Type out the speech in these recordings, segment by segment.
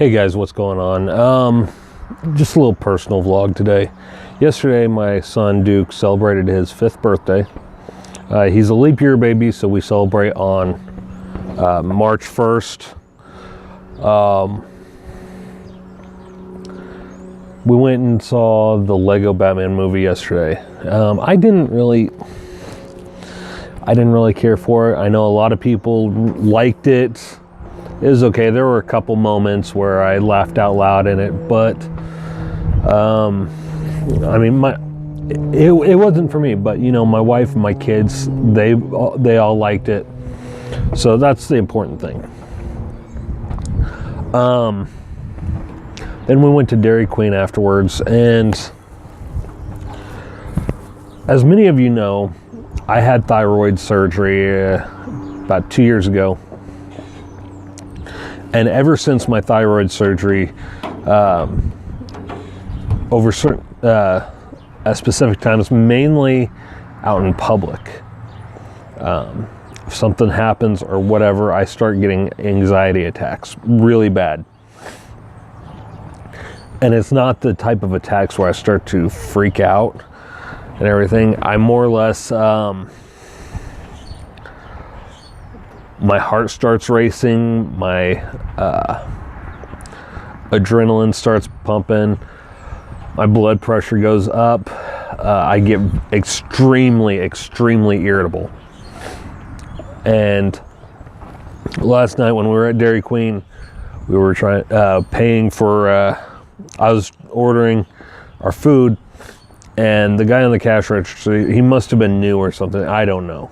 Hey guys, what's going on? Just a little personal vlog today. Yesterday, my son Duke celebrated his 5th birthday. He's a leap year baby, so we celebrate on March 1st. We went and saw the Lego Batman movie yesterday. I didn't really care for it. I know a lot of people liked it. It was okay. There were a couple moments where I laughed out loud in it, but I mean, it wasn't for me. But you know, my wife and my kids, they all liked it, so that's the important thing. Then we went to Dairy Queen afterwards, and as many of you know, I had thyroid surgery about 2 years ago. And ever since my thyroid surgery, over certain at specific times, mainly out in public, if something happens or whatever, I start getting anxiety attacks really bad. And it's not the type of attacks where I start to freak out and everything. I more or less, my heart starts racing, my adrenaline starts pumping, my blood pressure goes up, I get extremely irritable. And last night when we were at Dairy Queen, we were paying for, I was ordering our food, and the guy on the cash register, he must have been new or something, I don't know.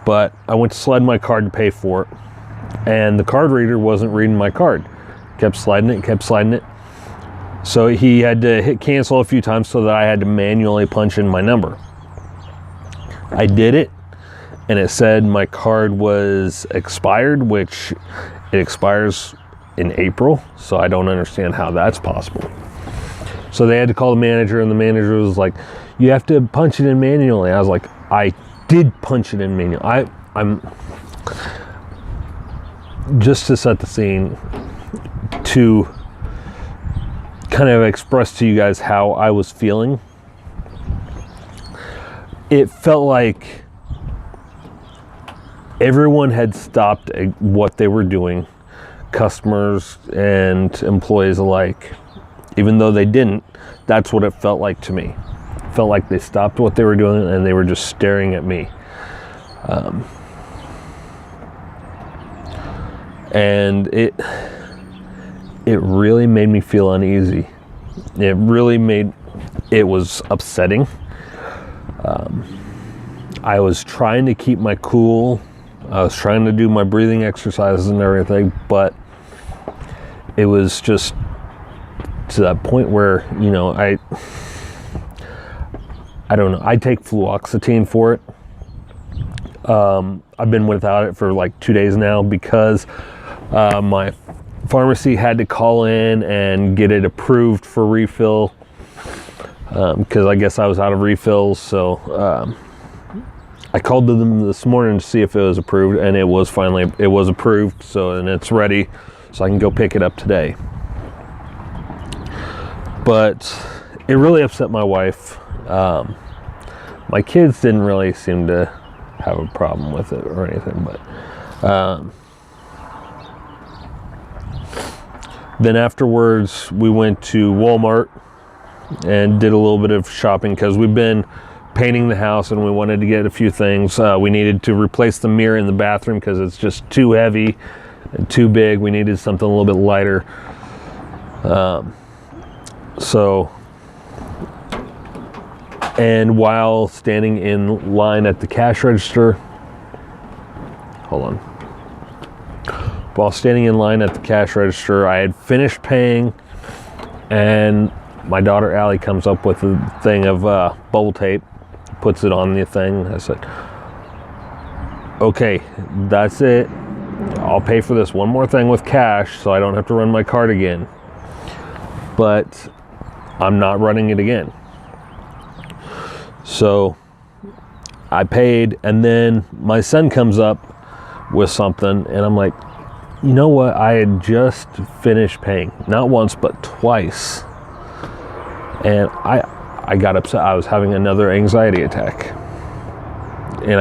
But I went to slide my card to pay for it, and the card reader wasn't reading my card. Kept sliding it. So he had to hit cancel a few times so that I had to manually punch in my number. I did it, and it said my card was expired, which it expires in April, so I don't understand how that's possible. So they had to call the manager, and the manager was like, "You have to punch it in manually." I was like, I did punch it in manual. I'm just to set the scene, to kind of express to you guys how I was feeling. It felt like everyone had stopped what they were doing, customers and employees alike. Even though they didn't, that's what it felt like to me. Felt like they stopped what they were doing and they were just staring at me. And it really made me feel uneasy. It was upsetting. I was trying to keep my cool. I was trying to do my breathing exercises and everything, but it was just to that point where, you know, I don't know. I take fluoxetine for it. I've been without it for like 2 days now because my pharmacy had to call in and get it approved for refill because I guess I was out of refills. So I called them this morning to see if it was approved, and it was approved. So, and it's ready, so I can go pick it up today. But it really upset my wife. My kids didn't really seem to have a problem with it or anything, but then afterwards we went to Walmart and did a little bit of shopping because we've been painting the house and we wanted to get a few things. We needed to replace the mirror in the bathroom because it's just too heavy and too big. We needed something a little bit lighter. And while standing in line at the cash register, while standing in line at the cash register, I had finished paying, and my daughter Allie comes up with a thing of bubble tape, puts it on the thing. I said, "Okay, that's it. I'll pay for this one more thing with cash so I don't have to run my card again. But I'm not running it again." So I paid, and then my son comes up with something, and I'm like, you know what? I had just finished paying, not once, but twice. And I got upset. I was having another anxiety attack. And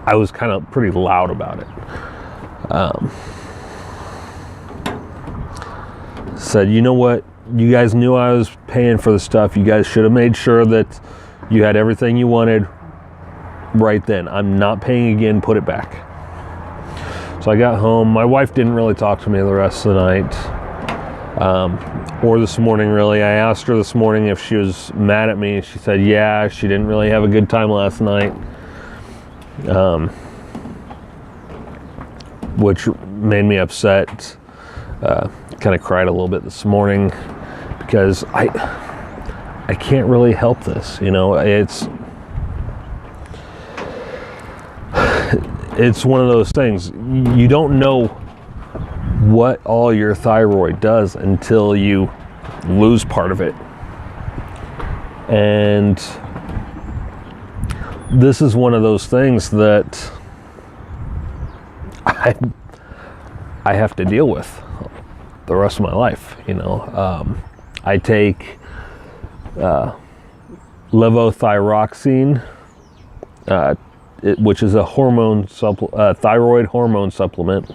I was kind of pretty loud about it. Said, you know what? You guys knew I was paying for the stuff. You guys should have made sure that you had everything you wanted right then. I'm not paying again. Put it back. So I got home. My wife didn't really talk to me the rest of the night, or this morning really. I asked her this morning if she was mad at me. She said, yeah, she didn't really have a good time last night, which made me upset. Kind of cried a little bit this morning because I can't really help this. You know, it's one of those things. You don't know what all your thyroid does until you lose part of it. And this is one of those things that I have to deal with the rest of my life. You know, I take levothyroxine, which is a thyroid hormone supplement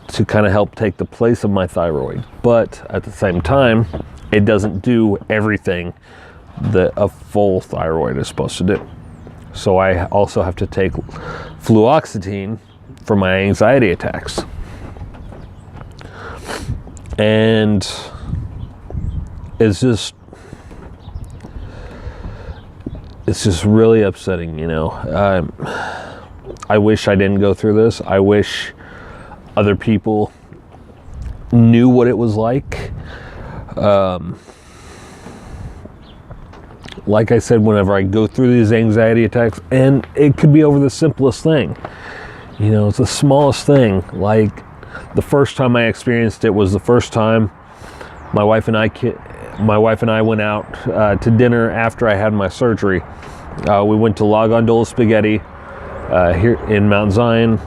to kind of help take the place of my thyroid. But at the same time, it doesn't do everything that a full thyroid is supposed to do. So I also have to take fluoxetine for my anxiety attacks. And it's just really upsetting, you know. I wish I didn't go through this. I wish other people knew what it was like. Like I said, whenever I go through these anxiety attacks, and it could be over the simplest thing. You know, it's the smallest thing. Like the first time I experienced it was the first time my wife and I went out to dinner after I had my surgery. We went to La Gondola Spaghetti here in Mount Zion,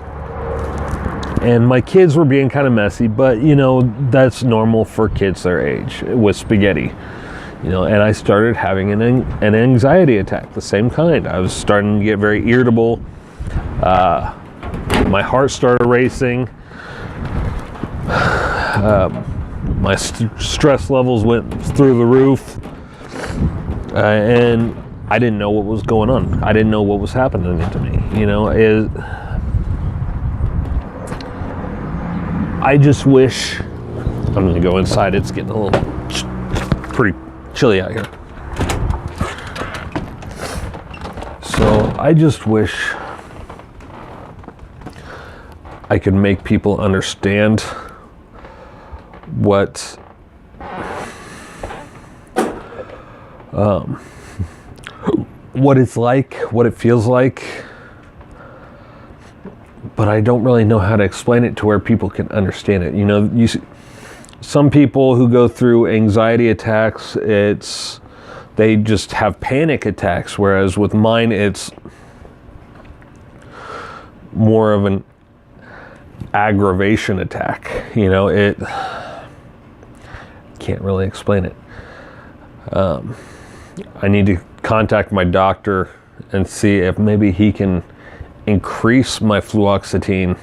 and my kids were being kind of messy, but you know, that's normal for kids their age with spaghetti. You know, and I started having an anxiety attack, the same kind. I was starting to get very irritable. My heart started racing. My stress levels went through the roof, and I didn't know what was going on. I didn't know what was happening to me. You know, I just wish. I'm gonna go inside. It's getting a little pretty chilly out here. So I just wish I could make people understand what it's like, what it feels like, but I don't really know how to explain it to where people can understand it. You know, you see, some people who go through anxiety attacks, they just have panic attacks, whereas with mine, it's more of an aggravation attack. You know, can't really explain it. I need to contact my doctor and see if maybe he can increase my fluoxetine.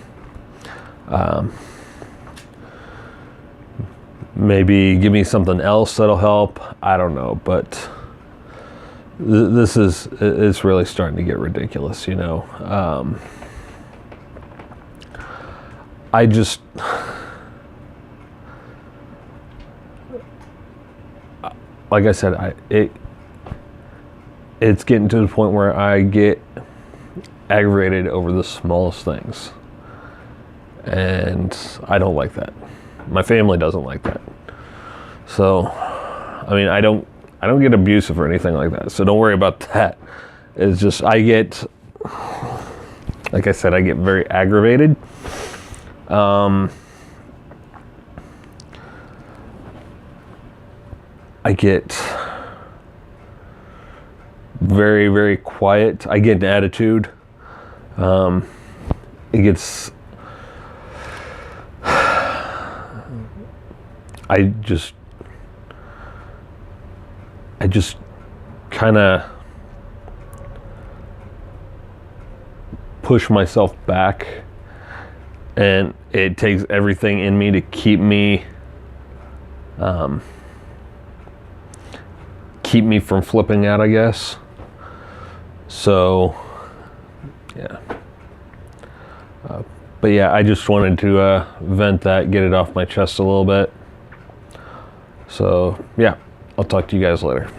Maybe give me something else that'll help. I don't know, but it's really starting to get ridiculous, you know. Like I said, it's getting to the point where I get aggravated over the smallest things, and I don't like that. My family doesn't like that. So, I mean, I don't get abusive or anything like that. So don't worry about that. It's just like I said, I get very aggravated. very, very quiet. I get an attitude. It gets, I just kind of push myself back, and it takes everything in me to keep me from flipping out, I guess. So yeah, but yeah, I just wanted to vent that, get it off my chest a little bit. So yeah, I'll talk to you guys later.